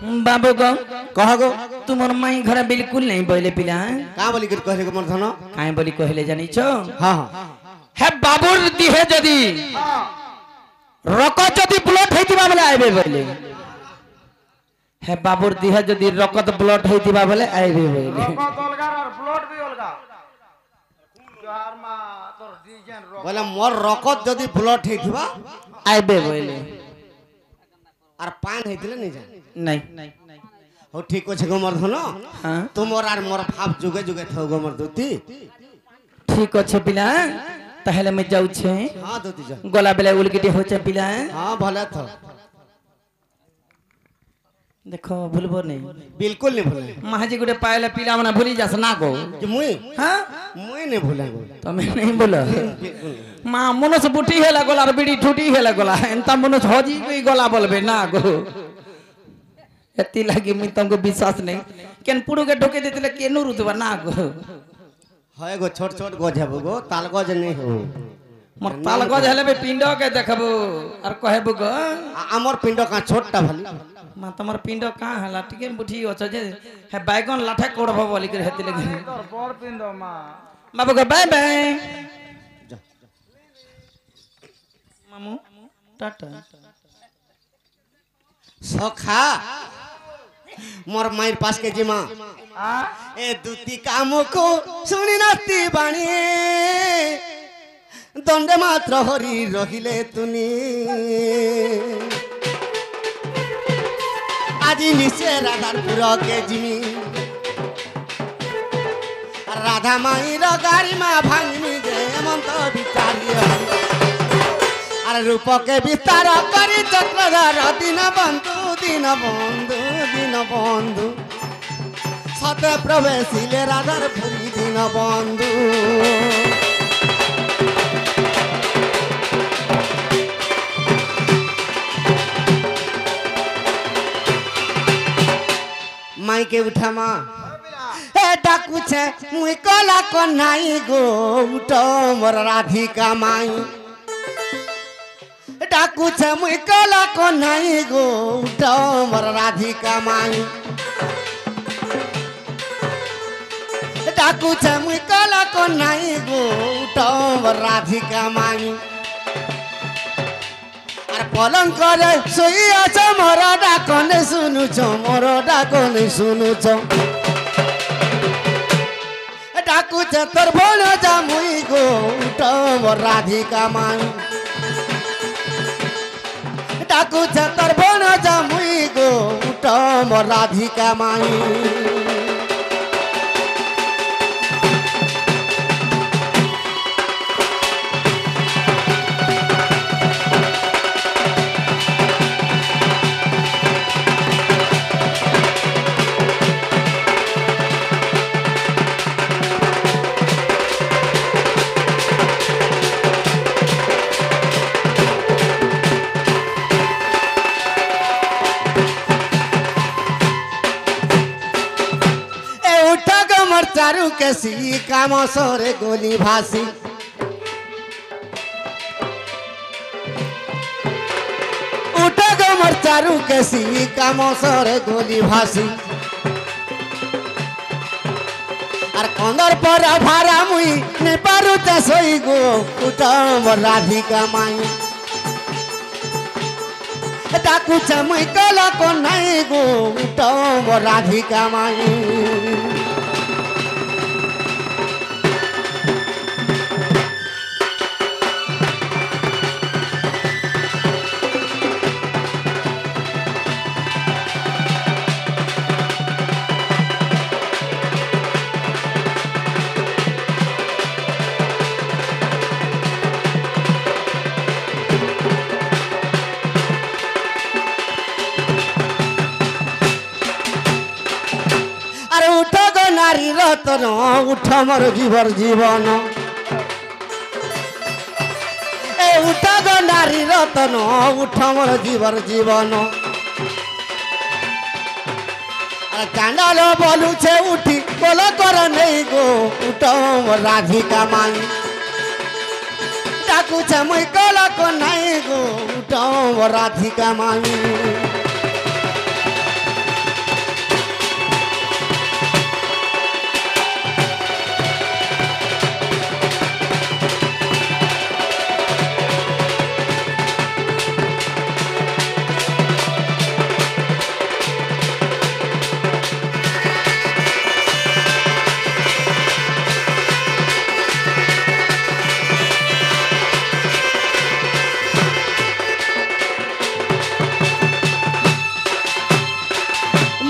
बाबू गो कह गो तुमर माई घर बिल्कुल नहीं बोले पिला का बोली कर कहले मोर धन काहे बोली कहले जानी छो हां हे बाबूर दिहे जदी रकत जदी ब्लड हेतिबा बोले आइबे बोले हे बाबूर दिहे जदी रकत ब्लड हेतिबा बोले आइबे बोले रकत अलगा और ब्लड भी अलगा जोहार मा तोर डिजाइन बोले मोर रकत जदी ब्लड हेथिबा आइबे बोले और पान हेतिले नहीं जा नहीं हो ठीक अछि गो मोर धन हां तुमर आर मोर भाव जुगे जुगे थौ गो मोर दुती ठीक अछि पिला तहले मैं जाऊ छे हां दुती जा गला बेले उलगिटी होचे पिला हां भले थौ देखो भूलबो नहीं बिल्कुल नहीं भूले महाजी गुटे पायले पिला मना भूली जास ना गो कि मुई हां नहीं भूले गो तमे नहीं बोलो मां मनस बुटी हेला गला बिडी ठुटी हेला गला एंता मनस हजी कोई गला बोलबे ना गो एती लागी मी तुमको विश्वास नहीं केन पुडू के ढोके देतले केनु रुतबा ना गो है गो छोट छोट गज है गो ताल गज नहीं हो मोर ताल गज हेले बे पिंडो के देखबो और कहबो गो हमर पिंड का छोटटा भली मां तमर पिंडो का हला टिके बुठी अछ जे हे बैगन लाठे कोड़बो बोली के हेती लगे तोर बड़ पिंडो मा बाबू गो बाय बाय मामू टाटा सखा मोर मायर पास के जिमा हां ए दुती काम को सुनी नाती बाणी दंडे मात्र हरि रहिले तुनी আজি নিচে রাধারপুর কে জিমি রাধা মাইর গাড়ি মা ভাঙিনি যে মন্ত বিচারি আর রূপকে বিস্তার করি চক্রধর দিন বন্ধু দিন বন্ধু দিন বন্ধু সতে প্রবেশিলে রাধার পুরী দিন বন্ধু माई के उठा माँ डाकू छे मुई कला को नाई गो उठो मोर राधिका माई डाकू छे मुई कला को नाई गो उठो मोर राधिका माई डाकू छे मुई कला को नाई गो उठो मोर राधिका माई पलंग करे सोई आछ मोर डाकने सुनुछ मोर डाकने सुनुछ डाकू छे तोर भण जा मुई गो उठ मोर राधिका माई डाकू छे तोर भण जा मुई गो उठ मोर राधिका माई चारू केसी काम सोरे गोली भासी उठ गो मोर चारू केसी काम सोरे गोली भासी और कंदर पर भारा मुई ने पारू ते सोई गो उठ मोर राधिका माई डाकू छे मुई कला को नहीं गो उठ मोर राधिका माई नारी रतन उठ मोर जीवर जीवन ए उठ गो नारी रतन उठ मोर जीवर जीवन चांडाल बोलू छे उठी बोल कर नहीं गो उठ मोर राधिका माई डाकू छे मुई कला को नहीं गो उठ मोर राधिका माई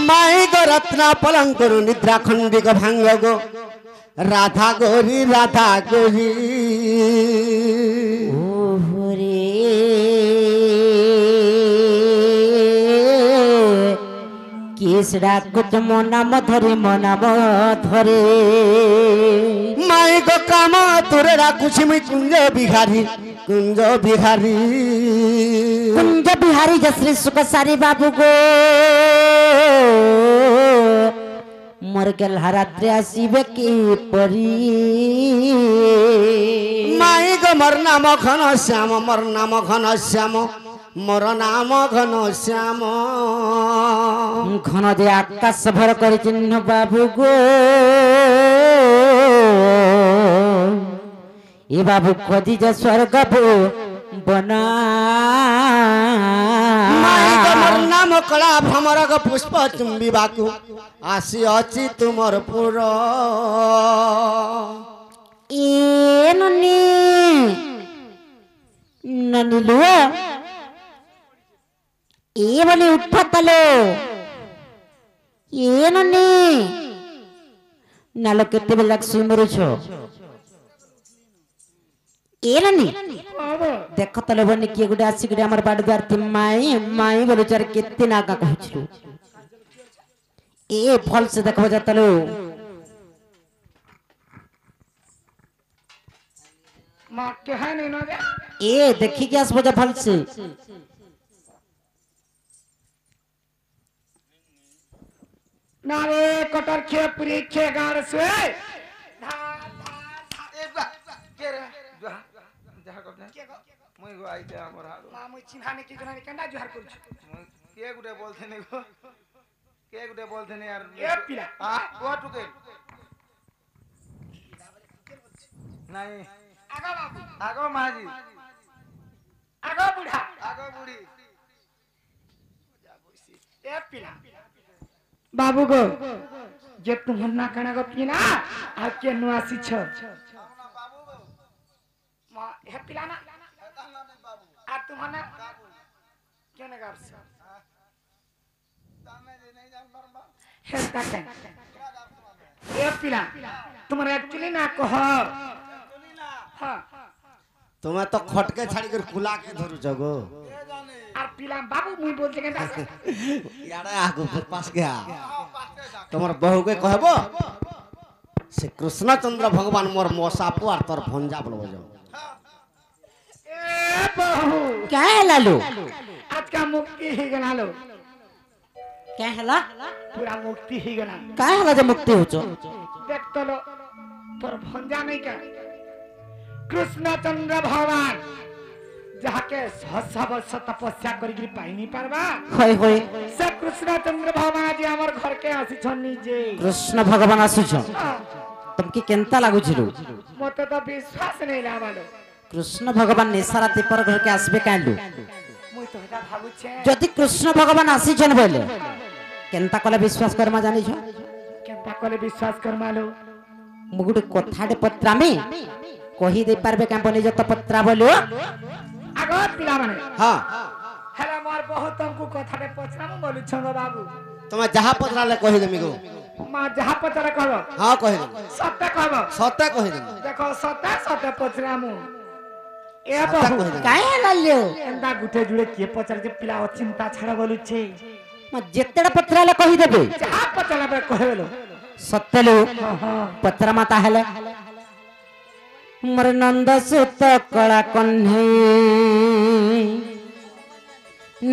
মাই গো রত্না পলঙ্করু নিদ্রা খণ্ডিক ভাঙ্গ গো রাধা গৌরী রাধা গৌরী ওরে কিসড়া কুচ মনাম ধরে মাই গো কাম তোরে রাখুছি মুই কুঞ্জ বিহারী কুঞ্জ বিহারী কুঞ্জ বিহারী শ্রী সুখ সারি বাবু গো মোর গেলহারাত্রে আসিবে কি পরি মাই গো মোর নাম ঘন শ্যাম মোর নাম ঘন শ্যাম মোর নাম ঘন শ্যাম ঘন যে আকাশ ভর করে চিহ্ন বাবু গো এ বাবু খোঁজি যে স্বর্গ বনা মাই গো মোর নাম কলা ভ্রমর গো পুষ্প চুম্বিবাকু আসি অছি তুমর পুর এ ননি ননি লো এ বলি উঠ তালো এ ননি নালো কেতেবে লাগছি মরুছ এ ননি দেখ তালো বনি কিଏ ଗୋଟେ ଆସିକିରି ଆମର ବାଡି ଦ୍ୱାର ମାଇ ମାଇ ବୋଲୁଛ ଆରେ କେତେ ନାଗା କହୁଛୁ ଏ ଭଲସେ ଦେଖବ ଯା ତାଲୋ মা কেহা নেই না রে এ ଦେଖିକି ଆସିବ ଯା ଭଲସେ না রে কটার খেয়ে পুরি খেয়ে গাড় শুয়ে কে রে যাহা করতে মুই গো আইতে আমার হাড় মা মুই চিনহানে কি জানি কেনডা জোহার করছ কে গুটে বলতে নে গো কে গুটে বলতে নে আর এ পিলা ও টুকে নাই আগো বাবু আগো মাজি আগো বুড়া আগো বুড়ি এ পিলা বাবু গো যে তোমার না কানা গো পিনা আর কে নো আসিছ মা হে পিলা না আর তোমার না কেন গাবছ হে তাকে এ পিলা তোমার একচুয়ালি না কহ হ্যাঁ তুমি তো খটকে ছাড়ি করে কুলা কে ধরুছ গো আর পিলা বাবু মুই বলতে কেন ইয়ারে আগো পাস গয়া তোমার বহুকে কহব সে কৃষ্ণচন্দ্র ভগবান মোর মশাপু আর তোর ভঞ্জা বলবো যাও এ বহু क्या है लालू आज का मुक्ति ही गना लो क्या है पूरा मुक्ति ही गना क्या है जो मुक्ति हो देख तो लो तोर भंजा नहीं का कृष्णचंद्र भगवान जाके सहसा वर्ष तपस्या करी पाई नहीं पारबा होय होय से कृष्णचंद्र भगवान जी हमर घर के आसी छन निजे कृष्ण भगवान आसुछ तुमके केनता लागु छिलु मते तो विश्वास नहीं लावालो कृष्ण भगवान निसारा दीपर घर के आसबे कांडू मुई तो हेता भाबु छे जदि कृष्ण भगवान आसीछन बोले केनता कले विश्वास करमा जानि छ केनता कले विश्वास कर मालो मुगुडे कथाडे पत्रामे कहि दे पारबे का बनि जत पत्रा बोलो आगो पिला माने हां हेला मोर बहुत हमको कथाडे पछरा म बोलु छंग बाबू তুমি যাহা পচরালে কহি দেমি গো मां जहां पछरा कहबो হ্যাঁ কহি দেমি सत्य कहबो সত্যি কহি দেমি देखो सत्य सत्य पछरा मु ए सत्य बहु कहि देमी काय लाल्यो एंदा गुटे जुड़े के पछर जे पिला अचिंता छाड़ा बोलु छे म जेतेडा पत्राले कहि देबे जहां पछरा बे कहबेलो सत्यलो हां पत्र माता हेले मोर नंद सुत कला कन्है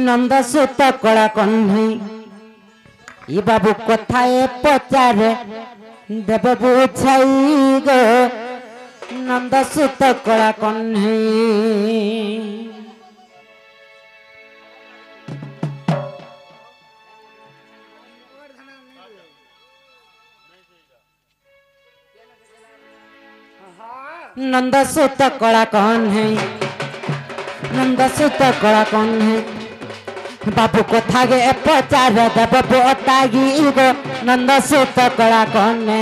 नंद सुत कला कन्है ई बाबू कथाए पचारे देव बुझाई गो नंद सुत कला कन्है नंद सुत कला कन्है नंद सुत कला कन्है बाबू कथा गे पचार देव बतागी गो नंद सुत कला कन्है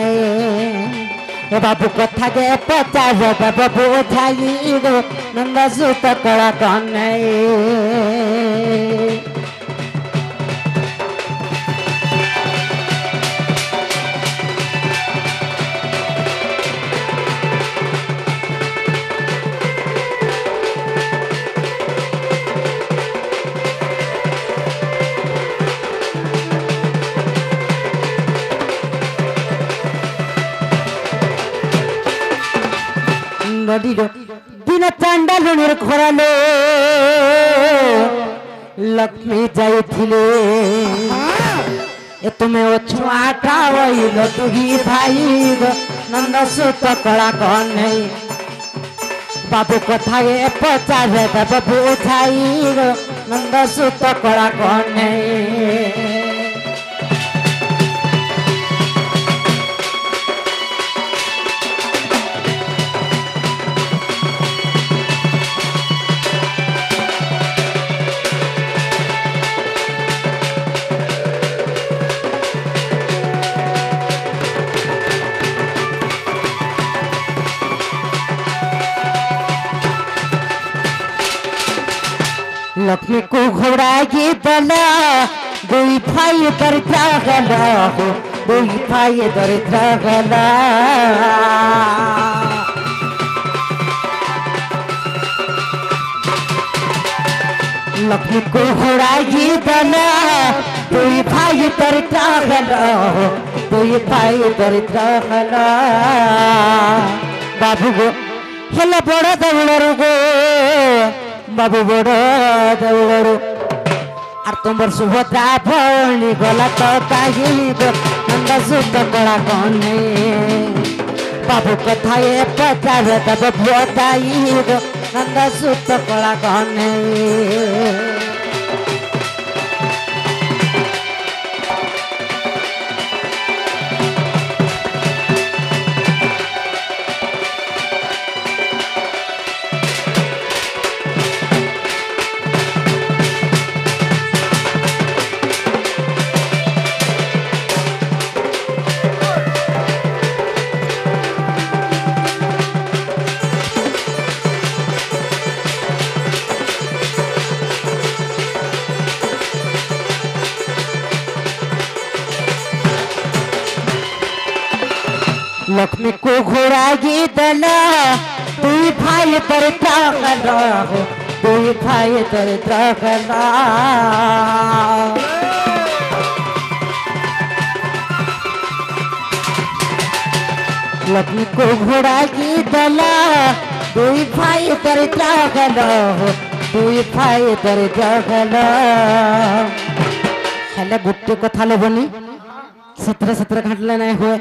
बाबू कथा गे पचार देव बुझाई गो नंद सुत कला कन्है নদীর দিন চান্ডালুনির ঘরালো লক্ষ্মী যাইছিলে এ তুমি ও ছুয়াটা হইল তুহি ভাই নন্দ সুত কলা কনে বাবু কথায় পচারে দেব বুঝাই নন্দ সুত কলা কনে लक्ष्मी को घोड़ाई दला दुई भाई दरिद्र गला दुई भाई दरिद्र गला लक्ष्मी को घोड़ाई दला दुई भाई दरिद्र गला दुई भाई दरिद्र गला बाबू गो हेला बड़ा दौड़र गो बाबू बड़ दौड़ू और तुम सुभद्रा भौणी गला तो कहीं नंद सुत कला कने बाबू कथा ये पचार तब बताई नंद सुत कला कने लक्ष्मी को घोड़ाई दला दुई भाई दरिद्र गला दुई भाई दरिद्र गला लक्ष्मी को घोड़ाई दला दुई भाई दरिद्र गला दुई भाई दरिद्र गला हेले गुट्टे कथा लोबनी सत्र सत्र घाटले नहीं हुए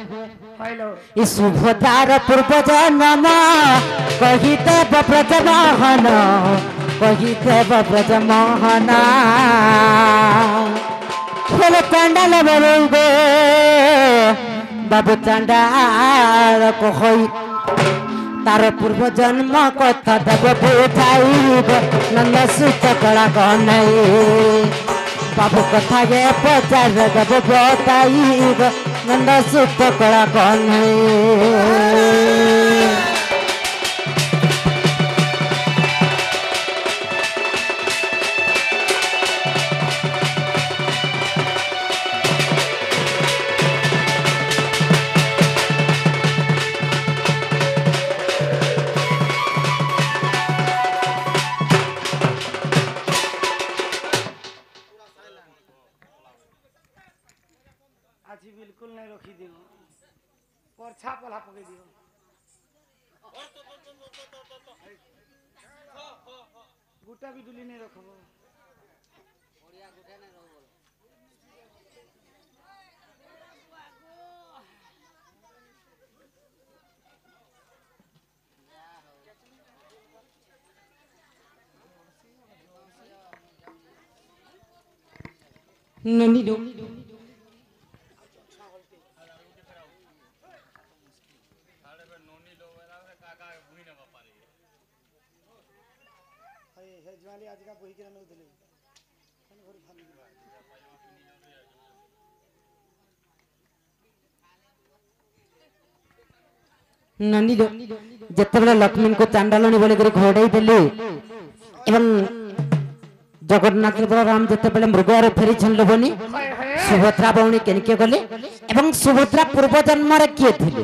ई सुभद्रार पूर्व जन्म कही देव ब्रजमोहन कही देव ब्रजमोहन खेल चांडाल बरुगो बाबू चांडाल कही तार पूर्व जन्म कथा देव बुझाई नंद सुत कला कनई बाबू कथा ये पचार देव बताई नंद सुत कला कन्हई आज बिल्कुल नहीं रखी दियो और छाप वाला पके दियो गुटा भी डुली नहीं रखबो बढ़िया गुटा नहीं रखबो ननी दो ज्वाली आज का बही किरा न दिले कौन घर खाली ननी दो जत्तबेला लक्ष्मी को चांडालनी बोले करे घोड़ाई देले एवं जगन्नाथ बलराम जत्तबेला मृगयार फेरी छन लोबनी सुभद्रा बौणी केनके गले एवं सुभद्रा पूर्व जन्म रे किए थिले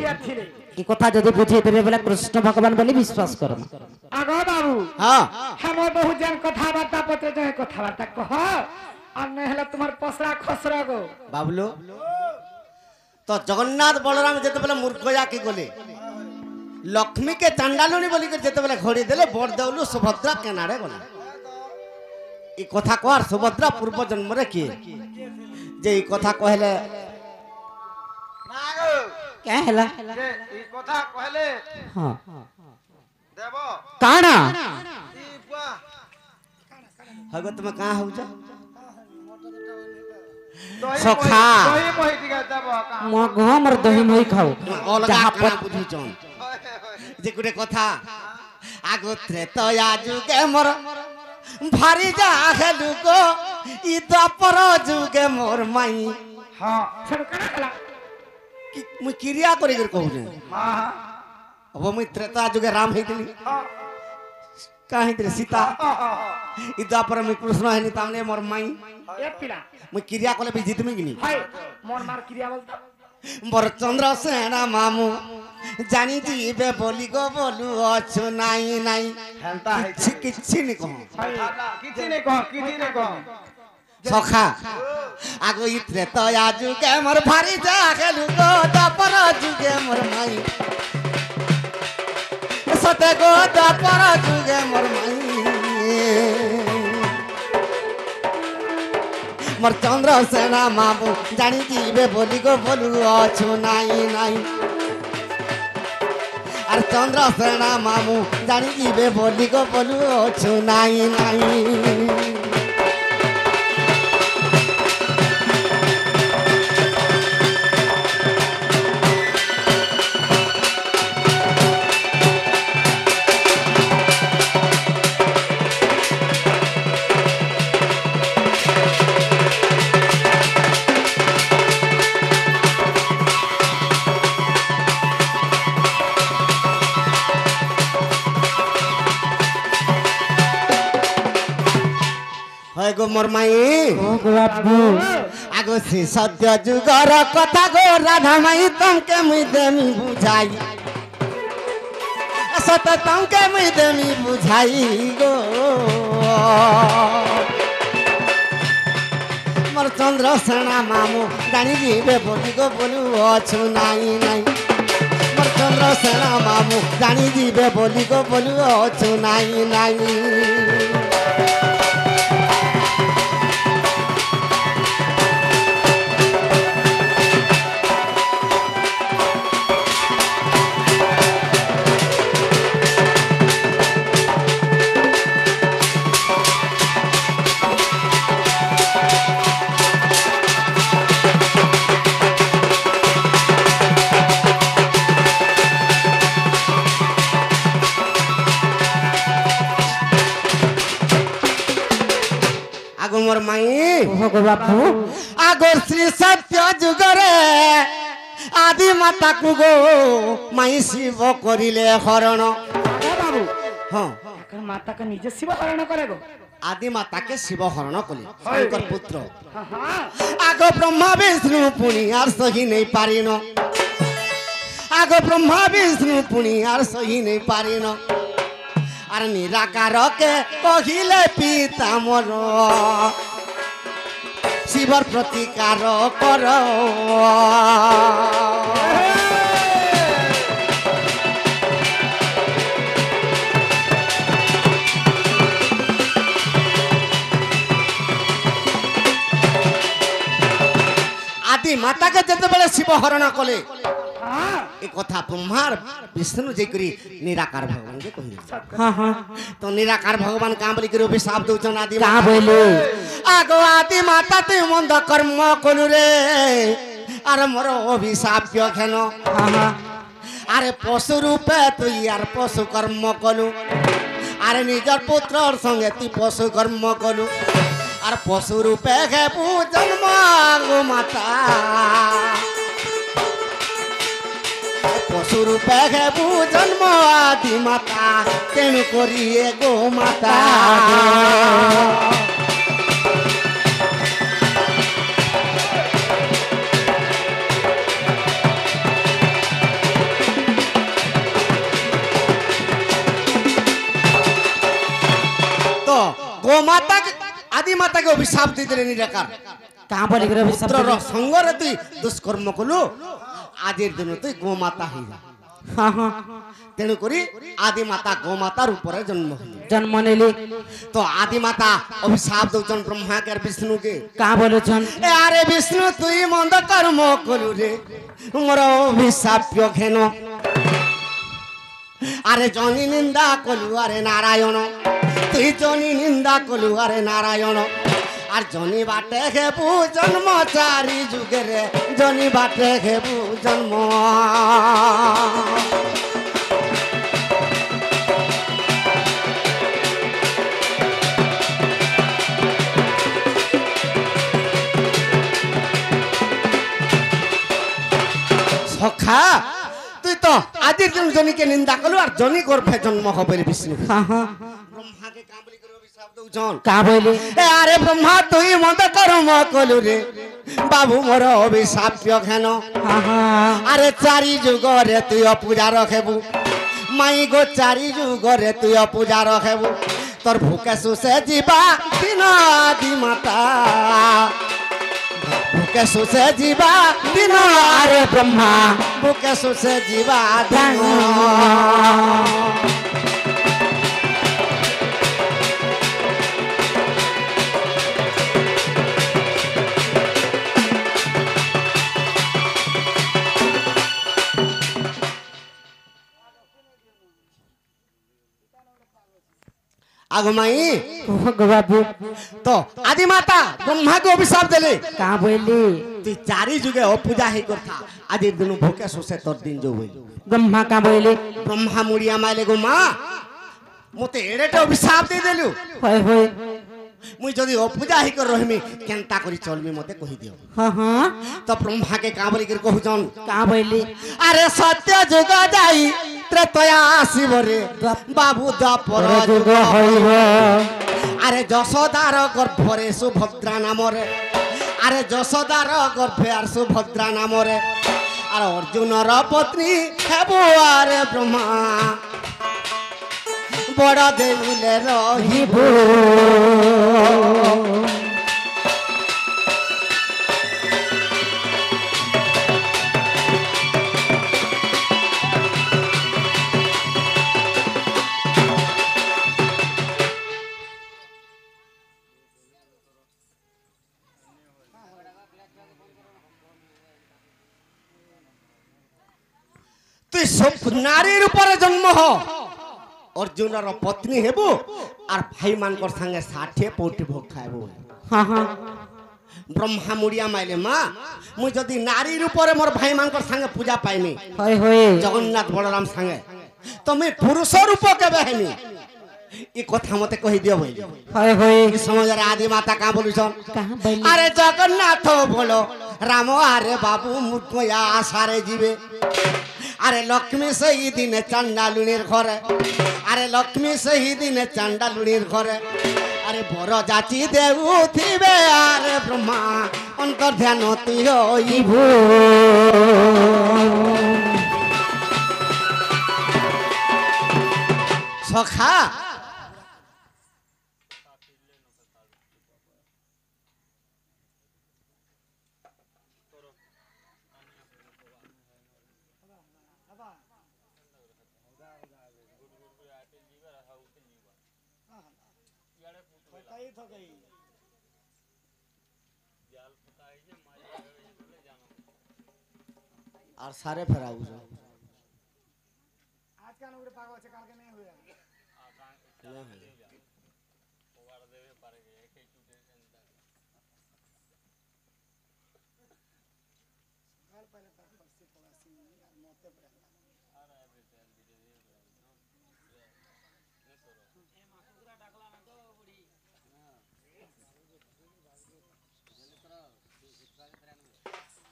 की कथा जदि बुझे देबे बेला कृष्ण भगवान बोली विश्वास करम आगो बाबू हाँ हम बहुत जन कथा वार्ता पते जे कथा वार्ता कह और न हला तुम्हार पसरा खसरा गो बाबलो तो जगन्नाथ बलराम जते बेले मूर्खया के गले लक्ष्मी के चांडालुनी बोली के जेते बेले घोड़ी देले बड़ देउलु सुभद्रा केनारे गला ई कथा कहर सुभद्रा पूर्व जन्म रे की जे ई कथा कहले नागो क्या हैला जे ई कथा कहले हां देबो काना ई बुआ हगो तुम कहां हो जा दही सखा। दही मोहि दिगा देबो का मो हमर दही मही खाओ अलगा जहाँ कना पर बुझी चन जे गुटे कथा आगो त्रेतया जुगे मोर भारी जा हेलु को ई द्वापर जुगे मोर माई हां कि मु क्रिया करि कर कहू जे हां अब मु त्रेतया जुगे राम हेतली काहे तेरे सीता ई द्वापर में कृष्ण हेनी तामने मोर माई ए पिला मु क्रिया कले भी जीत में गिनी हाय मोर मार क्रिया बोलता मोर चंद्र सेना मामू जानी जीवे बोली गो बोलू अछु नाई नाई हेलता है किछि नि कहो किछि नै कह सखा आगो इत्रे तो आजुगे मोर भारी जा गेलु गो दपर जुगे मोर माई सते गो दपर जुगे मोर माई मोर चंद्र सेना मामू जानी जीवे बोली गो बोलू अछु नाई नाई আর চন্দ্র সেনা মামু জানি দিবে বলি গো বলু অছু নাই নাই হয় গো মোর মাই ओ बाबू আগো সে সত্য যুগর কথা গো রাধা মাই তমকে মুই দেমি বুঝাই সত তমকে মুই দেমি বুঝাই গো মোর চন্দ্র সেনা মামু জানি দিবে বলি গো বলু অছু নাই নাই মোর চন্দ্র সেনা মামু জানি দিবে বলি গো বলু অছু নাই নাই আগো মোর মাই ओ बाबू আগো শ্রী সত্য যুগরে আদি মাতা কু গো মাই শিব করিলে হরণ ए बाबू হ্যাঁ एकर माता का निजे शिव हरण करे गो আদি মাতাকে শিব হরণ কলি শঙ্কর পুত্র हां हां আগো ব্রহ্মা বিষ্ণু পুনি আর সহি নেই পারিন আগো ব্রহ্মা বিষ্ণু পুনি আর সহি নেই পারিন আর নিরাকারকে কহিলে পিতা মোর শিবর প্রতিকার কর আদি মাতাকে যেতেবেলে শিব হরণ কলে हां এ কথা ব্রহ্মার বিষ্ণু যে করি নিরাকার ভগবানকে কহিলে हां हां তো নিরাকার ভগবান কাঁ বলি করে অভিশাপ দউছন আদি कहां बोले আগো আদি মাতা তুই মন্দ কর্ম কলু রে আর মোর অভিশাপ কেন हां हां আরে পশু রূপে তুই আর পশু কর্ম কলু আরে নিজর পুত্রর সঙ্গে তুই পশু কর্ম কলু আর পশু রূপে খেপু জন্ম গো মাতা পশু রূপে খেপু জন্ম আদি মাতা তেণু করিয়ে গো মাতা তো গো মাতা আদি মাতাকে অভিশাপ দিতে নিরাকার कहां बोले रे सब পুত্রর সঙ্গরে তুই দুষ্কর্ম কলু আজের দিন তুই গো মাতা হই যা ହଁ ହଁ ତେଣୁ କରି ଆଦି ମାତା ଗୋମାତା ରୂପରେ ଜନ୍ମ ନେଲି ତ ଆଦି ମାତା ଅଭିଶାପ ଦଉଛନ୍ ବ୍ରହ୍ମା କେ ବିଷ୍ଣୁ କେ କାଁ ବୋଲୁଛନ୍ ଏ ଆରେ ବିଷ୍ଣୁ ତୁଇ ମନ୍ଦ କର୍ମ କଲୁ রে মোর অভিশাপ্য ঘেন আরে জনি নিন্দা কলু আরে নারায়ণ তুই জনি নিন্দা কলু আরে নারায়ণ আর জনি বাটে খেবু জন্ম চারি যুগে রে জনি বাটে খেবু জন্ম সখা তুই তো আদির দিন জনিকে নিন্দা কলু আর জনি গর্ভে জন্ম হবে বিষ্ণু হ্যাঁ হ্যাঁ ব্রহ্মাকে কামলি করে অভিশাপ দউছন কাঁ বলি এ আরে ব্রহ্মা তুই মন্দ কর্ম কলু রে বাবু মোর অভিশাপ্য ঘেন হ্যাঁ হ্যাঁ আরে চারি যুগরে তুই অপূজা রখেবু মাই গো চারি যুগরে তুই অপূজা রখেবু তোর ভুকে সুসে ଯିବା দিন আদি মাতা ভুকে সুসে ଯିବା দিন আরে ব্রহ্মা ভুকে সুসে ଯିବା দিন আগো মাই কুহ গো বাবু তো আদি মাতা ব্রহ্মাকে অভিশাপ দেলে কাঁ বলি তুই চারি যুগে অপূজা হে কথা আদি দিন ভুকে সুসে তোর দিন যাও বলি ব্রহ্মা কাঁ বলি ব্রহ্মা মুড়িয়া মাইলে গো মা মতে এড়েটা অভিশাপ দিয়ে দেলু হয় হয় মুই যদি অপূজা হি কর রহিমি কেনতা করি চলমি মতে কহি দিও হ্যাঁ হ্যাঁ তো ব্রহ্মাকে কাঁ বলি করে কহুছন কাঁ বলি আরে সত্য যুগ যাই ত্রেতয়া আসিব রে বাবু দ্বাপর যুগ হইব আরে যশোদার গর্ভরে সুভদ্রা নামরে আরে যশোদার গর্ভে আর সুভদ্রা নামরে আর অর্জুনর পত্নী হেব আরে ব্রহ্মা বড় দেউলে রহিব তুই সব নারীর উপরে জন্ম হ অর্জুনর পত্নী হেবু আর ভাই মানকর সঙ্গে ষাঠে পৌটি ভোগ খাইব হ্যাঁ হ্যাঁ ব্রহ্মা মুড়িয়া মাইলে মা মুই যদি নারীর উপরে মোর ভাই মানকর সঙ্গে পূজা পাইমি হয় হয় জগন্নাথ বলরাম সঙ্গে তুমি পুরুষ রূপ কেবে হেমি ই কথা মতে কহি দিও বলি হয় হয় এই সমাজের আদি মাতা কা বলুছন কাঁ বলি আরে জগন্নাথ বলো রাম আরে বাবু মুখয়া আসারে ଯିବେ আরে লক্ষ্মী সেই দিনে চান্ডালুনির ঘরে আরে লক্ষ্মী সেই দিনে চান্ডালুনির ঘরে আরে বড় যাচি দেউ থিবে আরে ব্রহ্মা অন্তর ধ্যান তুই হইব সখা আর সারে ফেরাউ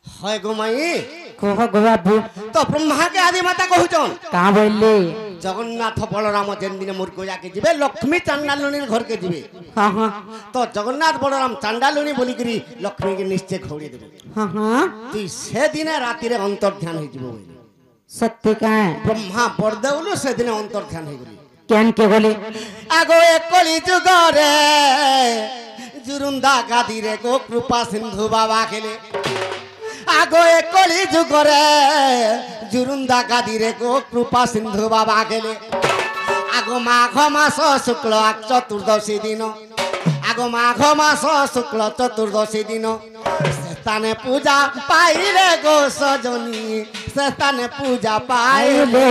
হয় গো মাই কুহ গো বাবু তো ব্রহ্মাকে আদি মাতা কহুছন কাঁ বলি জগন্নাথ বলরাম যেন দিনে মোর গোয়াকে যাবে লক্ষ্মী চান্ডালুনির ঘরকে যাবে হ্যাঁ হ্যাঁ তো জগন্নাথ বলরাম চান্ডালুনি বলিকি লক্ষ্মীকে নিশ্চয় খৌড়ি দেবে হ্যাঁ হ্যাঁ তুই সেদিনে রাতিরে অন্তর্ধান হয়ে যাব সত্যি কাঁ ব্রহ্মা পড়দেউলু সেদিনে অন্তর্ধান হয়ে গলি কেন কে বলি আগো এক কলি যুগরে জুরুন্দা গাদিরে গো কৃপা সিন্ধু বাবা খেলে আগো এ কলি যুগরে জুরুন্দা গাদিরে গো কৃপা সিন্ধু বাবা গেলে আগো মাঘ মাস শুক্ল চতুর্দশী দিন আগো মাঘ মাস শুক্ল চতুর্দশী দিন স্থানে পূজা পাইলে গো সজনী স্থানে পূজা পাইলে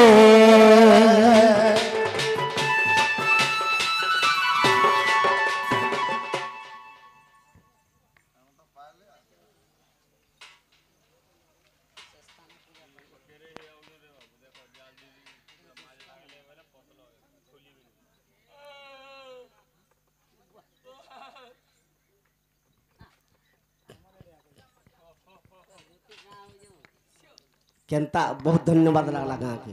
केनता बहुत धन्यवाद लगला गाँव के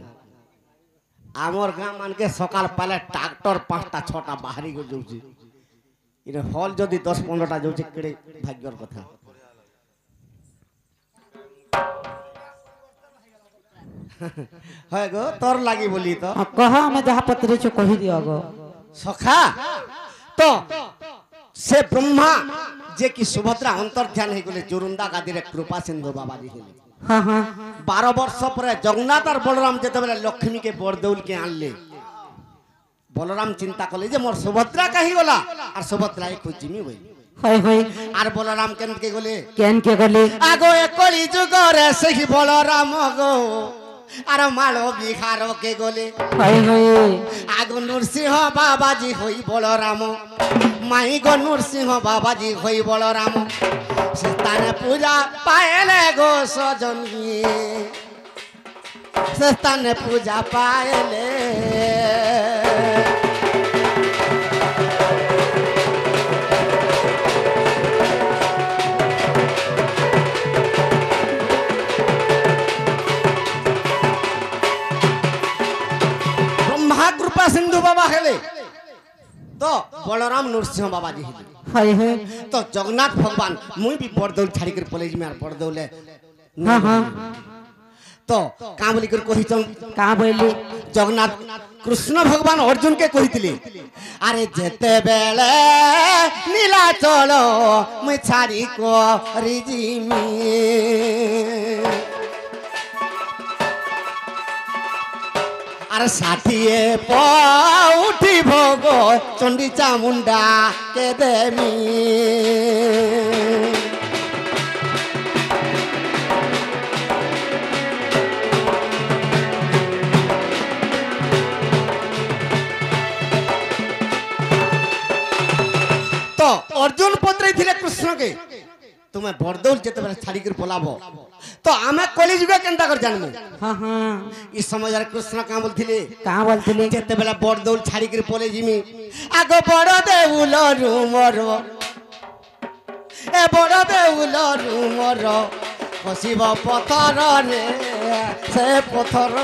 आमर गाँव मान के सकाल पहले ट्रैक्टर 5टा 6टा बाहरी को जाऊँ इरे हॉल जदि 10-15टा जाऊँ केड़े भाग्यर कथा है गो तोर लागी बोली तो कह हमें जहाँ पत्र छो कही दियो गो सखा तो से ब्रह्मा जे की सुभद्रा अंतर्ध्यान है गले जोरुंदा गादी रे कृपा सिंधु बाबा जी हेले हाँ हाँ 12 वर्ष पर जगन्नाथ और बलराम जेते बेले लक्ष्मी के बरदौल के आनले बलराम चिंता कले जे मोर सुभद्रा कहीं गला और सुभद्रा एक खोजिमी होई होय होय और बलराम केन के गले आगो ए कली जुग रे सही बलराम गो और मालो बिहारो के गले होय होय आगो नरसिंह बाबा जी होई बलराम माई गो नरसिंह बाबा जी होई बलराम स्ताने पूजा पाएले गो सजनी स्ताने पूजा पाएले ब्रह्मा कृपा सिंधु बाबा हेले तो बलराम नरसिंह बाबा जी हेले हाय हाय तो जगन्नाथ भगवान मुई भी बरदौल छाड़ी कर कॉलेज में बरदौले हाँ हाँ तो का बोली कर कही चम कहाँ बोली जगन्नाथ कृष्ण भगवान अर्जुन के कहितले अरे जेते बेले नीला चलो मुई छाड़ी को रिजिमी अरे साथिए उठी भोगो चंडी चामुंडा के देमी तो अर्जुन पत्रे थिले कृष्ण के तुम्हें बरदौल जेते बेले छाड़ी कर पलाबो तो आमे कॉलेज जुगे केनता कर जानमु हाँ हाँ इस समय यार कृष्ण का बोलथिले कहाँ बोलते जेते बेला बरदौल छाड़ी कर कॉलेज में आगो बड़ देउल रूमर ए बड़ देउल रूमर खसिब पथर रे से पथर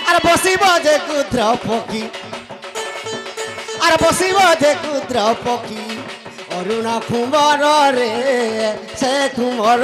अरे बसिब जे कुद्र पकी अरे बसिब जे कुद्र पकी अरुण कुमार रे से कुमार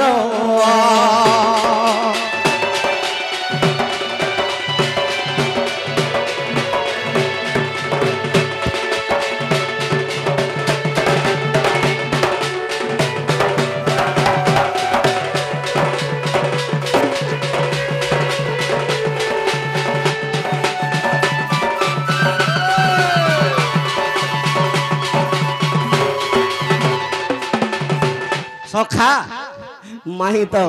सखा माही तो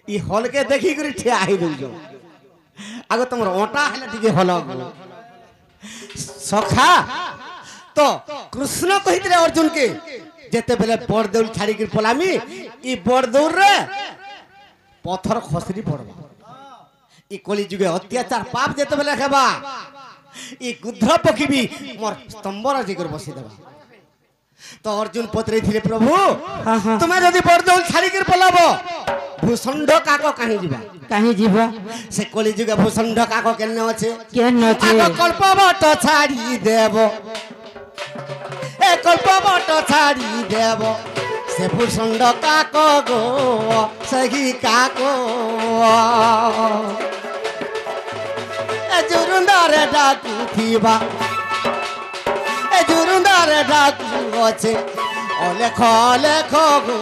ई हॉल के देखी करी ठिया ही दउजो आगो तुमर ओटा हले टिके हॉल सखा तो कृष्ण कहितले अर्जुन के जेते बेले बरदौल छाड़ी के पलामी ई बरदौल रे पत्थर खसरी पड़बा ई कली जुगे अत्याचार पाप जेते बेले हेबा ई गुद्र पखी भी मोर स्तंभर जिगर बसी देबा तो अर्जुन पत्रे थिले प्रभु तुम्हें जदि बरदौल छाड़ी कर पलाबो भूषंड काको कहीं जीवा से कली जुगे भूषंड काको केने अछि आगो कल्पवट छाड़ी देबो ए कल्पवट छाड़ी देबो से भूषंड काको गो सही काको ए जुरुंदारे डाकू थीबा जुरुंदारे डाकू अच्छे অলেখ লেখ গো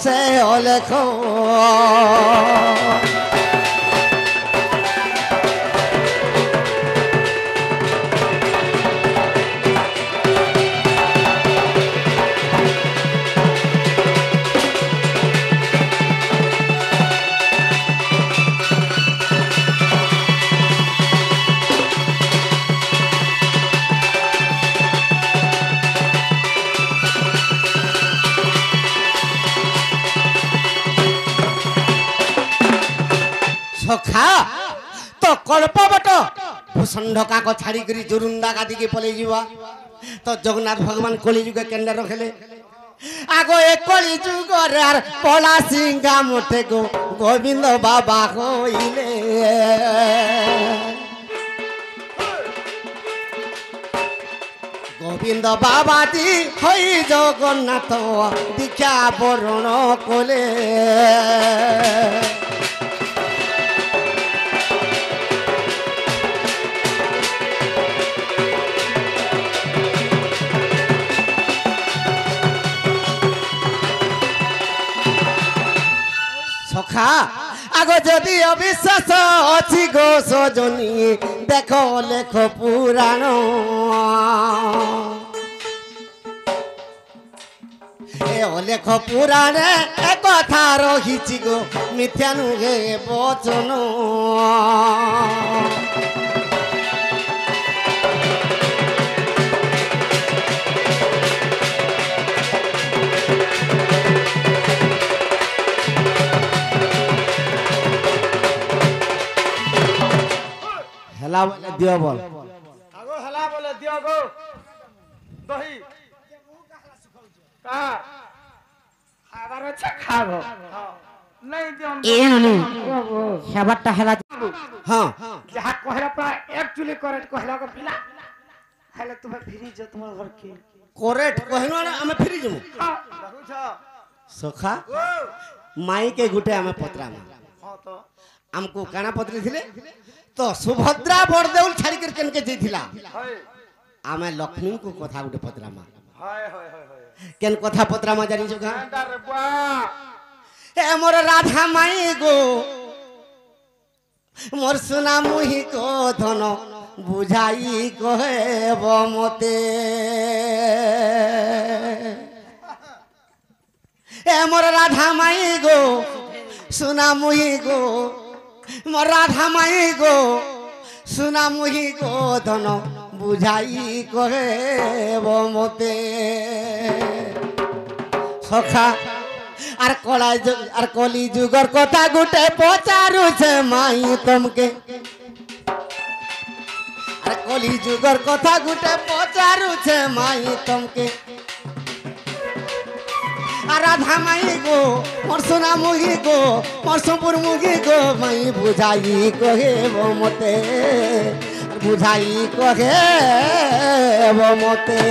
সে অলেখ সখা তো কল্প বট ভূষণ্ড কাক ছাড়ি করে জোরুন্দা গাদিকে পলে যাওয়া তো জগন্নাথ ভগবান কলি যুগে কেন্দ্র রখলে আগো এ কলি যুগরে আর পলা সিংহা মোটে গো গোবিন্দ বাবা কইলে গোবিন্দ বাবাজি হই জগন্নাথ দীক্ষা বরণ কলে সখা আগো যদি অবিশ্বাস অছি গো সজনী দেখো লেখ পুরাণ এ অলেখ পুরাণে এ কথা রহিছি গো মিথ্যা নুহে বচন হেলা বলে দিও বল আগো হেলা বলে দিও গো দহি কার খাবার আছে খাবো নাই দিও এ ননি হেবারটা হেলা হ্যাঁ যাহা কহলা প্রায় একচুয়ালি করেক্ট কহলা গো পিলা হেলে তুমি ফিরি যা তোমার ঘর কে করেক্ট কহিনো না আমি ফিরি যাবো দেখুছ সখা ও মাইকে গুটে আমি পত্রামা হ্যাঁ তো আমকু কাଣା পত্রি ଥିଲେ তো সুভদ্রা বরদেউল ছাড়ি করে কেনকে যাইছিলা হয় আমি লক্ষ্মীଙ୍କୁ কথা গুটে পত্রামা হয় হয় হয় হয় কেন কথা পত্রামা জানিছো গা আরে বা এ মোর রাধা মাই গো মোর সোনা মুহি কো ধন বুঝাই কহেব মতে এ মোর রাধা মাই গো সোনা মুহি গো মোর রাধা মাই গো সোনা মুহি গো ধন বুঝাই কহেব মতে সখা আর কলাই আর কলি যুগর কথা গুটে পচারুছে মাই তমকে আর কলি যুগর কথা গুটে পচারুছে মাই তমকে আর রাধা মাই গো মোর সোনা মুহি গো মোর সম্পুর মুহি গো মাই বুঝাই কহেব মতে বুঝাই কহেব মতে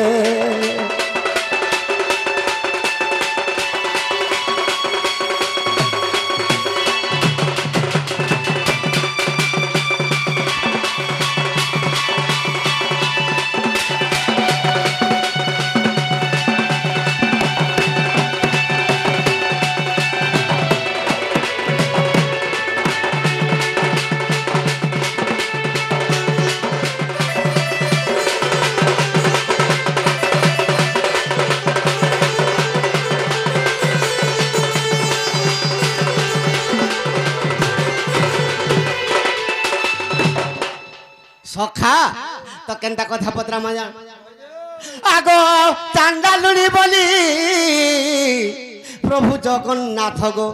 সখা তো কেনটা কথা পত্রা মাজা আগো চান্ডালুনি বলি প্রভু জগন্নাথ গো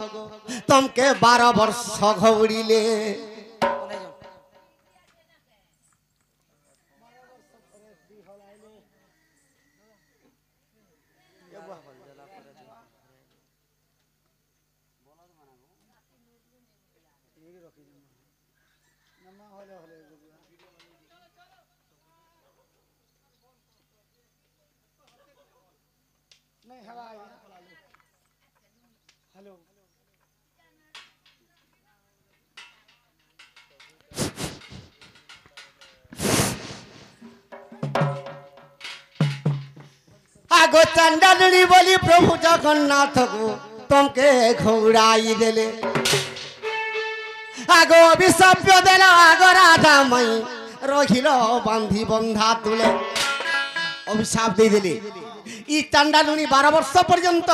তমকে 12 বর্ষ ঘউড়িলে हेलो আগো চান্ডালুনি বলি প্রভু জগন্নাথ গো তোমাকে ঘোড়াই দেলে আগো অভিশাপ দেল আগো রাধামাই রহিল বান্ধি বন্ধা তুলে অভিশাপ দিয়ে দিলি ই চান্ডালুনি 12 বর্ষ পর্যন্ত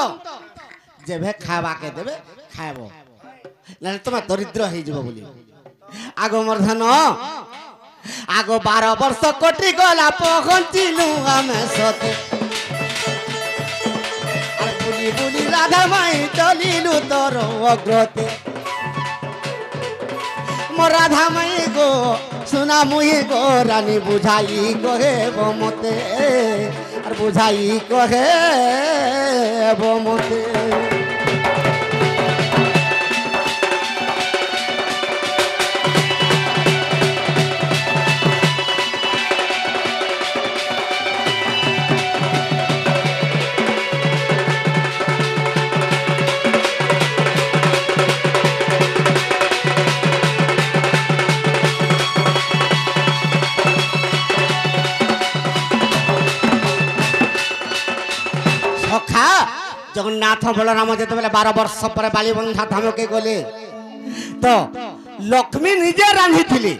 যেবে খাবাকে দেবে খাইব নাহলে তোমার দরিদ্র হয়ে যাব বলি আগো মর্ধন আগো 12 বর্ষ কটি গলা পৌঁছিলু আমি সতে আর বুলি বুলি রাধামাই চলিলু তোর অগ্রতে মো রাধামাই গো सुना मुही गो रानी बुझाई कहे वो मोते और बुझाई कहे वो मोते जगन्नाथ बलराम जो 12 वर्ष पर बालीबंधा धामके गले तो लक्ष्मी निजे रांधी थी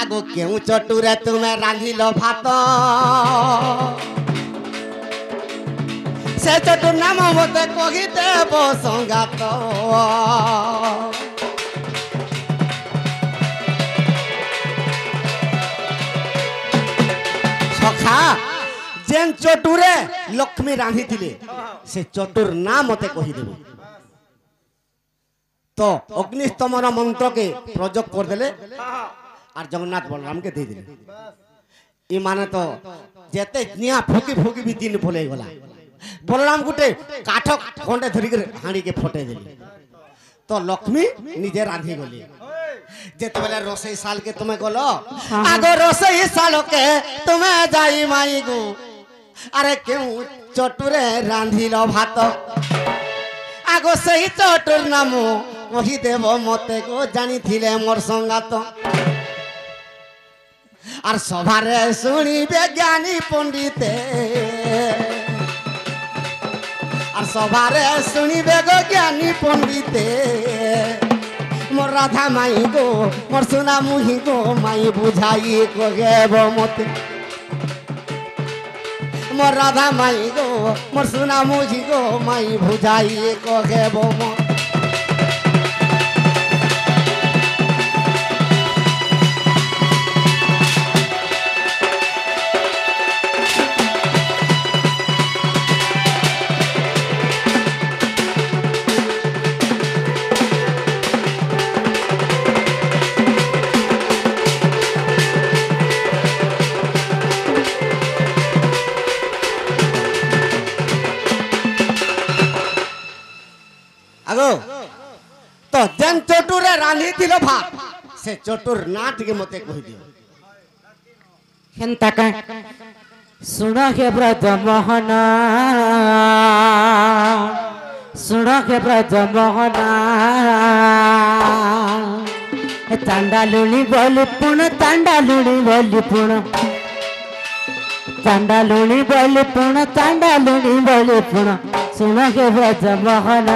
आगो क्यों चटुरे तुम्हें रांधिल भात से चटुर नाम मत कही देव संगात सखा जेन चटुरे लक्ष्मी रांधी थिले से चटुर नाम मते कही देबे तो अग्निस्तमन मंत्र के प्रयोग कर देले और जगन्नाथ बलराम के दे दिले ई माने तो जेते निया फुकी फुकी भी दिन भूले गला बलराम गुटे काठ खंडे धरी के हांडी के फटे देले तो लक्ष्मी निजे रांधी गली जेते बेले रोसई साल के तुम्हें गलो आगो रोसई साल के तुम्हें जाई माई गो अरे क्यों चटुरे रांधिल भात आगो सही चटुर नाम कही देव मते को जानी थिले मोर संगात और सभारे शुणिबे ज्ञानी पंडिते और सभारे शुणिबे गो ज्ञानी पंडिते मोर राधा माई गो मोर सुना मुही गो माई बुझाई को गेब मते मोर राधा माई गो मोर सुना मुझी गो माई बुझाई को गेब मो तो जन चटुरे रांधी थिलो भात से चटुर नाट के मते कहि दियो हेंता का सुनो के ब्रज मोहन सुनो के ब्रज मोहन तांडालुणी बोली पुण तांडालुणी बोली पुण तांडालुणी बोली पुण तांडालुणी बोली पुण सुनो के ब्रज मोहन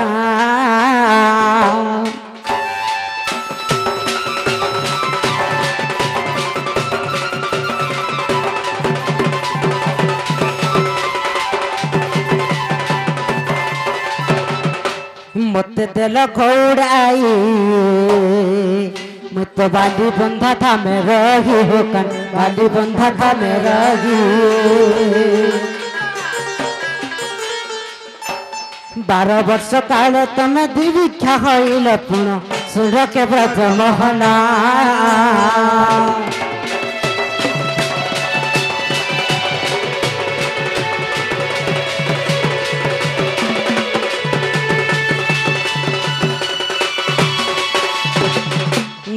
मत दिल घोड़ाई मत बाली बंधा था मैं रही हो कन बाली बंधा था मैं रही 12 वर्ष काल तम दीक्षा होइल पुण सुर के ब्रज मोहना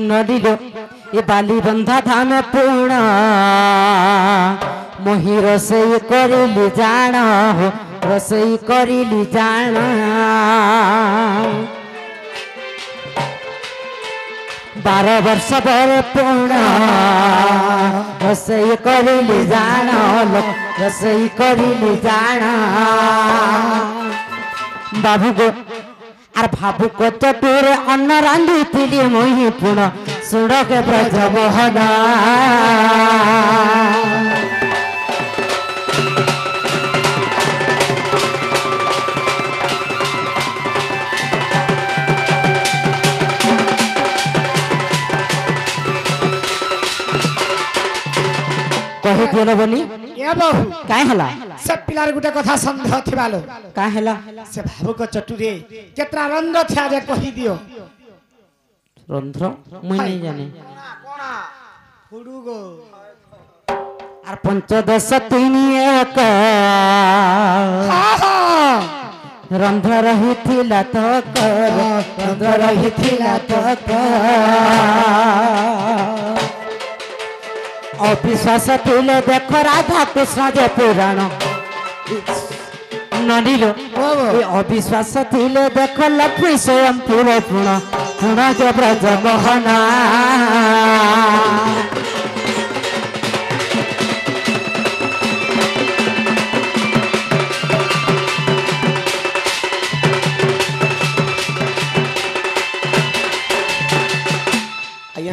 नदीलो ये बाली बंधा था मैं पूर्ण मोही रसोई करिली जान हो रसोई करिली जान 12 ବର୍ଷ ପରେ ପୁଣ ରୋଷେଇ କରିଲି ଜାଣ ରୋଷେଇ କରିଲି ଜାଣ ବାବୁକୁ আর ভাবু কত দূরে অন্ন রাঁধুଥିଲି মুই পুণ শুণকে ব্রজমোহনা কহি দিল বলি এ বাবু কাই হলা সে পিলার গোটে কথা সন্দেহ থিবালো কাই হলা সে ভাবুক চটুরে কেতরা রন্ধ্র থিয়া যে কহি দিও রন্ধ্র মুই নাই জানি ফুডুগো আর পঞ্চদশ তিনি এক রন্ধ্র রহিଥିଲା ତ ରନ୍ଧ୍ର ରହିଥିଲା ତ অবিশ্বাস ଥିଲେ ଦେଖ রাধা কৃষ্ণ যে পুরাণ ননিল এই অবিশ্বাস ଥିଲେ ଦେଖ লক্ষ্মী স্বয়ং পুর পুণ পুণ যে ব্রজ মোহনা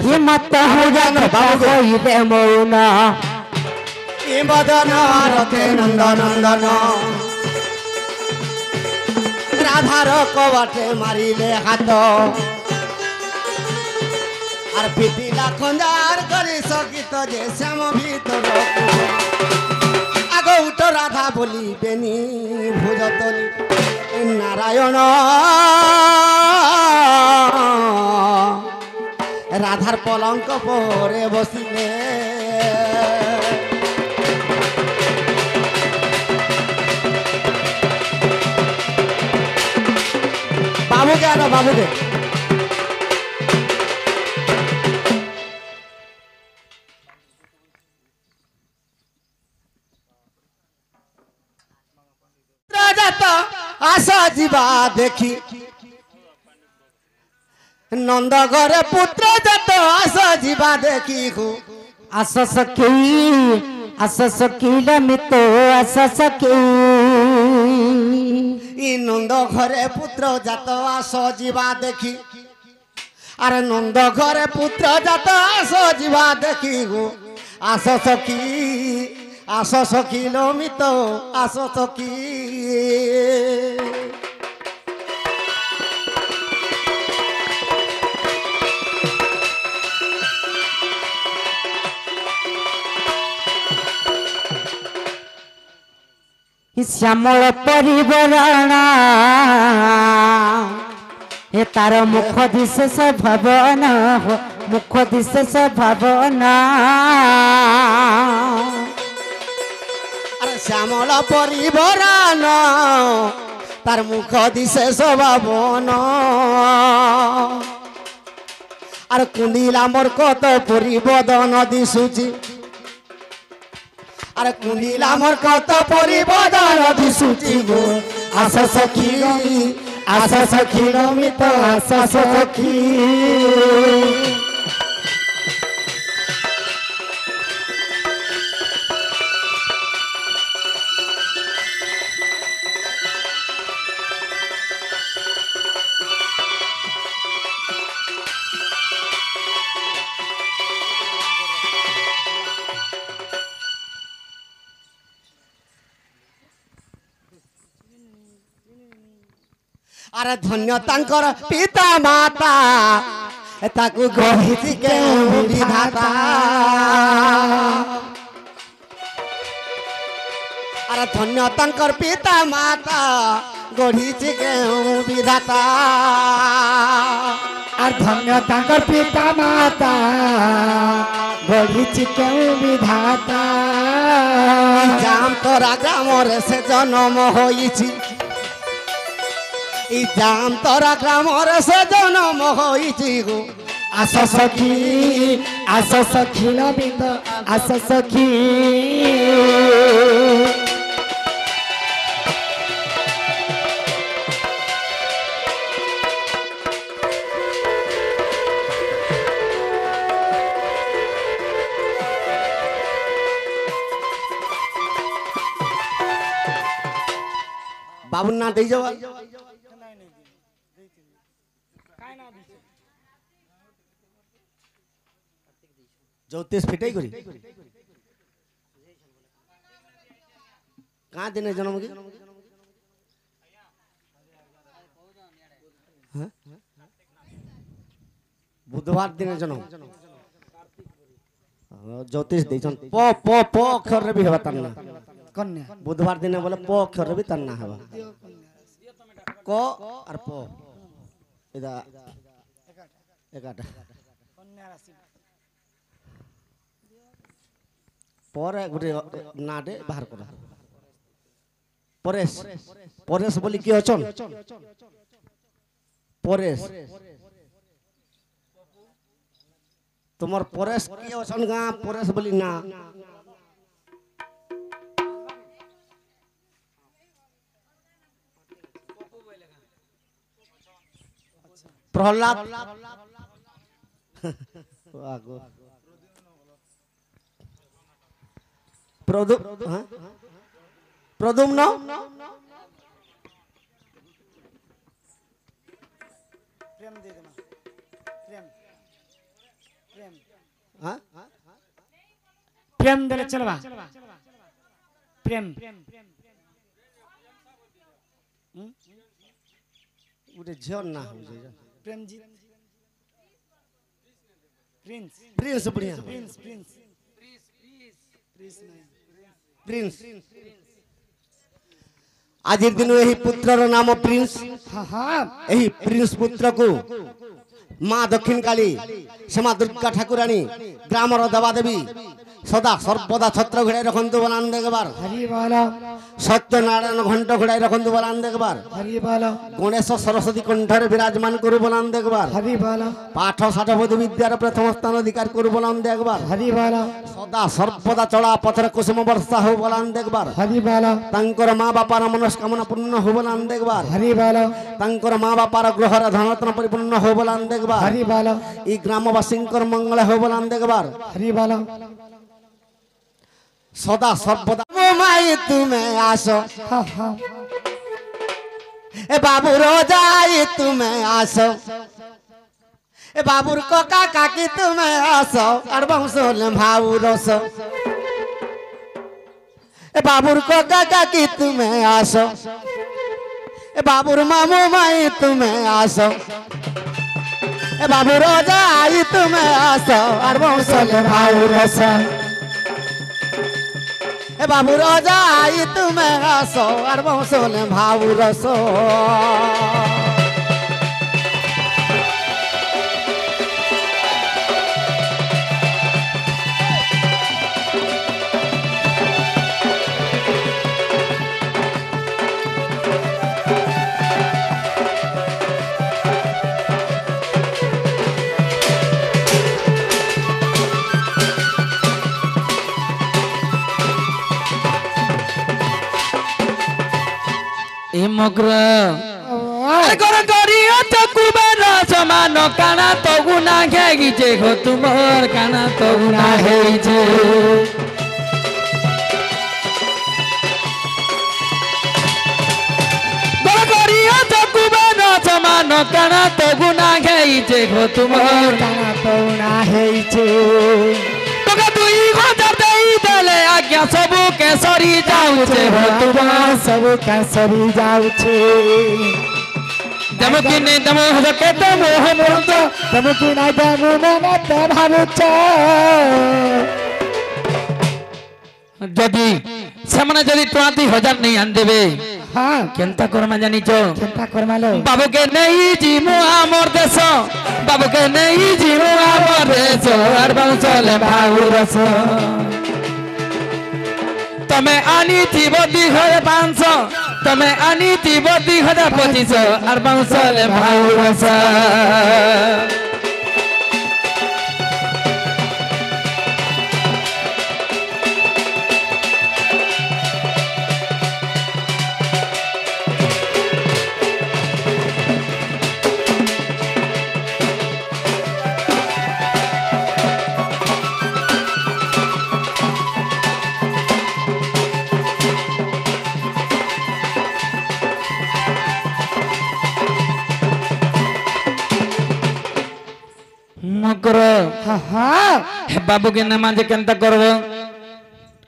হিমত হুজান কইবে মৌন এ বদন রথে নন্দন নন্দন রাধার কবাটে মারিলে হাত আর পিটিলা খঞ্জার করে সকিত যে শ্যাম ভিতর আগ উঠ রাধা বলিবেনি ভুজতলি নারায়ণ রাধার পলঙ্ক পরে বসিলে বাবুকে আনো বাবুকে আস যা দেখি নন্দ ঘরে পুত্র যত আস যা দেখি আস সখী মিত আস সখী ই নন্দ ঘরে পুত্র জাত আস যা দেখি আরে নন্দ ঘরে পুত্র জাত আস যা দেখি আস সখী লমিত আস সখী শ্যামল পরিবরণ এ তার মুখ দিশে সে ভাবনা মুখ দিশে সে ভাবনা আরে শ্যামল পরিবরণ তার মুখ দিশে স্বভাবন আর কুন্দিলা মোর কত পরিবদন দিশুচি আরে কুন্দিলা মোর কত পরিবদন দিশুচি গো আস সখী রমিত আস সখী আরে ধন্য তাঙ্কর পিতা মাতা তাকু গহিছি কেউ বিধাতা আরে ধন্য তাঙ্কর পিতা মাতা গঢ়িছি কেউ বিধাতা আর ধন্য তাঙ্কর পিতা মাতা গঢ়িছি কেউ বিধাতা জাম তোরা গ্রামরে সে জন্ম হইছি ই জাম তোরা গ্রামরে সে জন্ম হইছি গো আস সখী লবিন্দ আস সখী বাবুর না দেই যাওয়া জ্যোতিষ ফিটাই করি কাঁ দিনে জন্ম কি হ্যাঁ? বুধবার দিনে জন্ম জ্যোতিষ দিয়েছেন প প প অক্ষর भी হবা তার না কন্যা বুধবার দিনে বলে প অক্ষর भी তার না হবা ক আর প এটা একাটা কন্যা রাশি পরে গোটে নাটে বাহার করা পরেশ পরেশ বলি কি অছন পরেশ তোমার পরেশ কি অছন গা পরেশ বলি না প্রহ্লাদ আগো প্রদুম্ন প্রেম দিয়ে দেনা প্রেম প্রেম হ্যাঁ প্রেম দিলে চলবা প্রেম ওটা ঝিওর না হচ্ছে প্রেমজি প্রিন্স প্রিন্স बढ़िया প্রিন্স প্রিন্স প্রিন্স নাই প্রিন্স আজির দিন ଏହି ପୁତ୍ରର ନାମ ପ୍ରିନ୍ସ হ্যাঁ হ্যাঁ ଏହି ପ୍ରିନ୍ସ ପୁତ୍ରକୁ ମା ଦକ୍ଷିଣ କାଳୀ ସେ ମା ଦୁର୍ଗା ଠାକୁରାଣୀ ଗ୍ରାମର ଦେବାଦେବୀ ସଦା ସର୍ବଦା ଛତ୍ର ଘୋଡ଼ାଇ ରଖନ୍ତୁ ବଲାନ ଦେଖବାର হরি বলো ସତ୍ୟନାରାୟଣ ଘଣ୍ଟ ଘୋଡ଼ାଇ ରଖନ୍ତୁ ବଲାନ ଦେଖବାର হরি বলো ଗଣେଶ ସରସ୍ୱତୀ କଣ୍ଠରେ ବିରାଜମାନ କରୁ ବଲାନ ଦେଖବାର হরি বলো ପାଠ ଷାଠ ବୋଧ ବିଦ୍ୟାର ପ୍ରଥମ ସ୍ଥାନ ଅଧିକାର କରୁ ବଲାନ ଦେଖବାର হরি বলো ସଦା ସର୍ବଦା ଚଳା ପଥରେ କୁସୁମ ବର୍ଷା ହଉ ବଲାନ ଦେଖବାର হরি বলো ତାଙ୍କର ମା ବାପାର ମନସ୍କାମନା ପୂର୍ଣ୍ଣ ହଉ ବଲାନ ଦେଖବାର হরি বলো ତାଙ୍କର ମା ବାପାର ଗୃହର ଧନରତ୍ନ ପରିପୂର୍ଣ୍ଣ ହଉ ବଲାନ ଦେଖବାର হরি বলো এই ଗ୍ରାମବାସୀଙ୍କର ମଙ୍ଗଳ ହଉ ବଲାନ ଦେଖବାର হরি বলো সদা সর্বদা ও মাই তুমি আসো হ্যাঁ হ্যাঁ এ বাবুর যাই তুমি আসো এ বাবুর কাকা কাকি তুমি আসো আর বংশল ভাউ রস এ বাবুর কাকা কাকি তুমি আসো এ বাবুর মামু মাই তুমি আসো এ বাবুর যাই তুমি আসো আর বংশল ভাউ রস এ বাবু রাজাই তুমি আসো আর বংশলে ভাবু রস মগ্র আগর করিও তো কুবের সমান কানা তো গুনা ঘেগিছে গো তোমার কানা তো গুনা হেইছে গর করিও তো কুবের সমান কানা তো গুনা ঘেগিছে গো তোমার কানা তো না হেইছে তোকে তুই হাজার দেই দেলে আজ্ঞা সবু কেশরী যাউছে গো তোমার সব কাসরি যাউছে দেমকি নেই দেম হজকে দেম মরত তুমি কি নাই দেবো মনে তে ভাবুছ যদি সেমানে যদি 2000 নেই আন দেবে হ্যাঁ কেনতা করমা জানিছ চিন্তা করমালো বাবুকে নেই জিমু আমর দেশ বাবুকে নেই জিমু আমর দেশ আর বংশলে ভাউ রস তুমি আনি থিব 2500 তুমি আনি থিব 2025 আর বংশলে ভাউ রস মকর হ্যাঁ হ্যাঁ হে বাবু কে নামাজে কেনতা করব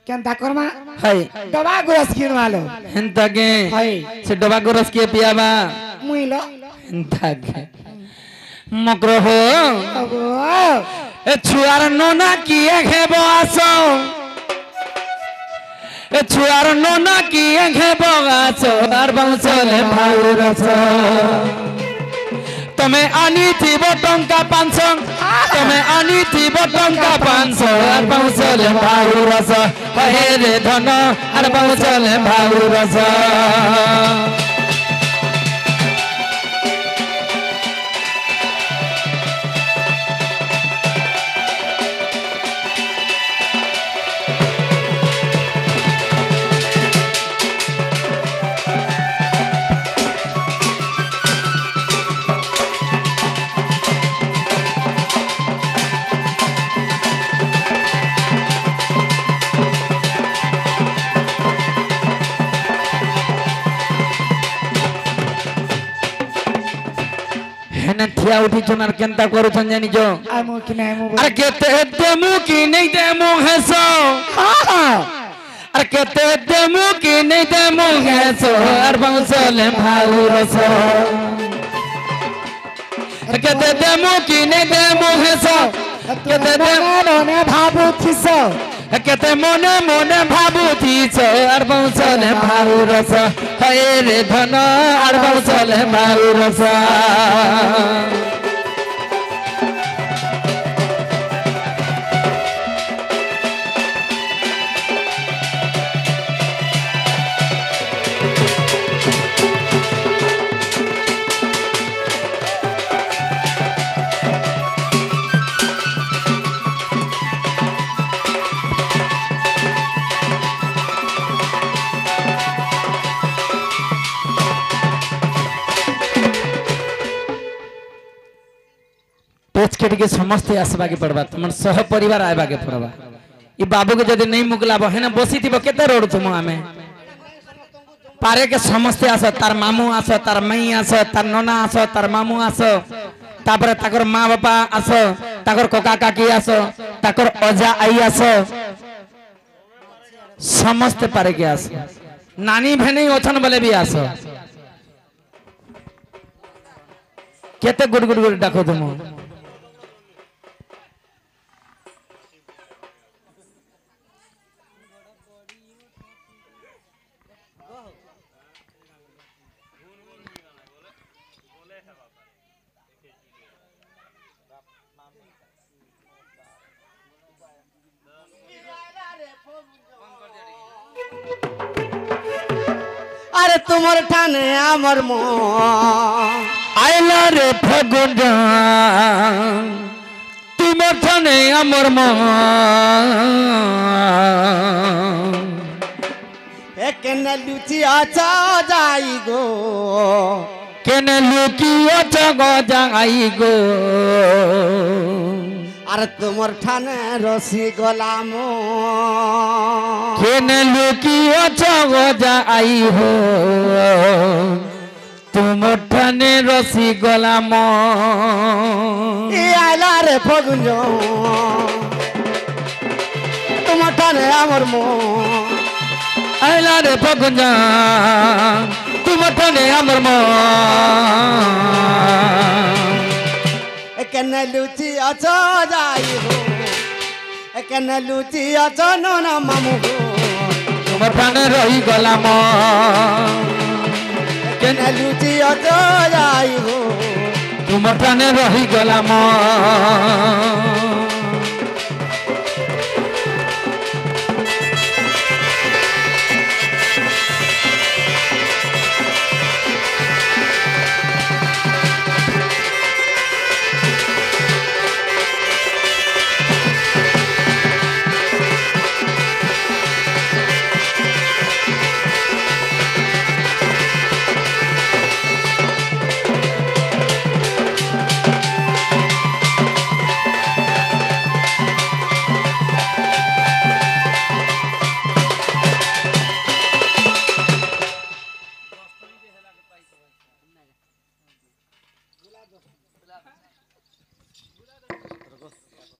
কেনতা করমা হাই ডবা গোস কিনवालो হেনতা কে হাই সে ডবা গরস কে পিয়াবা মুইলো হেনতা কে মকর হো আগো এ ছুয়ার নোনা কি হেব আসো এ ছুয়ার নোনা কি হেব আসো আর বংশলে ভাউরস তুমি আনিথিব টঙ্কা 500 তুমি আনিথিব টঙ্কা 500 আর বংশলে ভাউরস হে রে ধন আর বংশলে ভাউরস হেনে থিয়া উঠি চনার কেনতা করছন জানিছ আমু কি নাই আমু আর কেতে দেমু কি নেই দেমু হেস আর কেতে দেমু কি নেই দেমু হেস আর বংশলে ভাউরস আর কেতে দেমু কি নেই দেমু হেস কেতে দেমু মনে ভাবুছিস কেতে মনে মনে ভাবুছিস আর বংশলে ভাউরস হে রে ধন আর বংশলে ভাউরস पेच के टिके समस्ते आसबाके पड़बा तुम सह परिवार आबाके पड़बा ई बाबू के जदि नहीं मुगलाब हेना बसी थिबो केते रोड तुम आमे पारे के समस्ते आस तार मामू आस तार मई आस तार नना आस तार मामू आस तापर ताकर माँ बापा आस ताकर कका काकी आस ताकर अजा आई आस समस्ते पारे के आस नानी भेनी ओथन बोले भी आस केते गुड गुड गुड डाको तुम আরে তোমার টানে আমার মন আইলা রে ফাগুন তোমার ঠানে আমার মন একেনে লুচি আছা যাই গো কেনে লুকিয়ে জগ যাই গো আর তোমার ঠানে রসি গলাম কেনে লুকিয়ে জগ যাই হো তোমার ঠানে রসি গলাম আইলা রে ফগুন তোমার টানে আমার মন আইলা রে ফাগুন তোমার ঠানে আমার মন একেনে লুচি আছা যাই গো একেনে লুচি আছা ননা মামু গো তোমার ঠানে রহি গলাম একেনে লুচি আছা যাই গো তোমার ঠানে রহি গলাম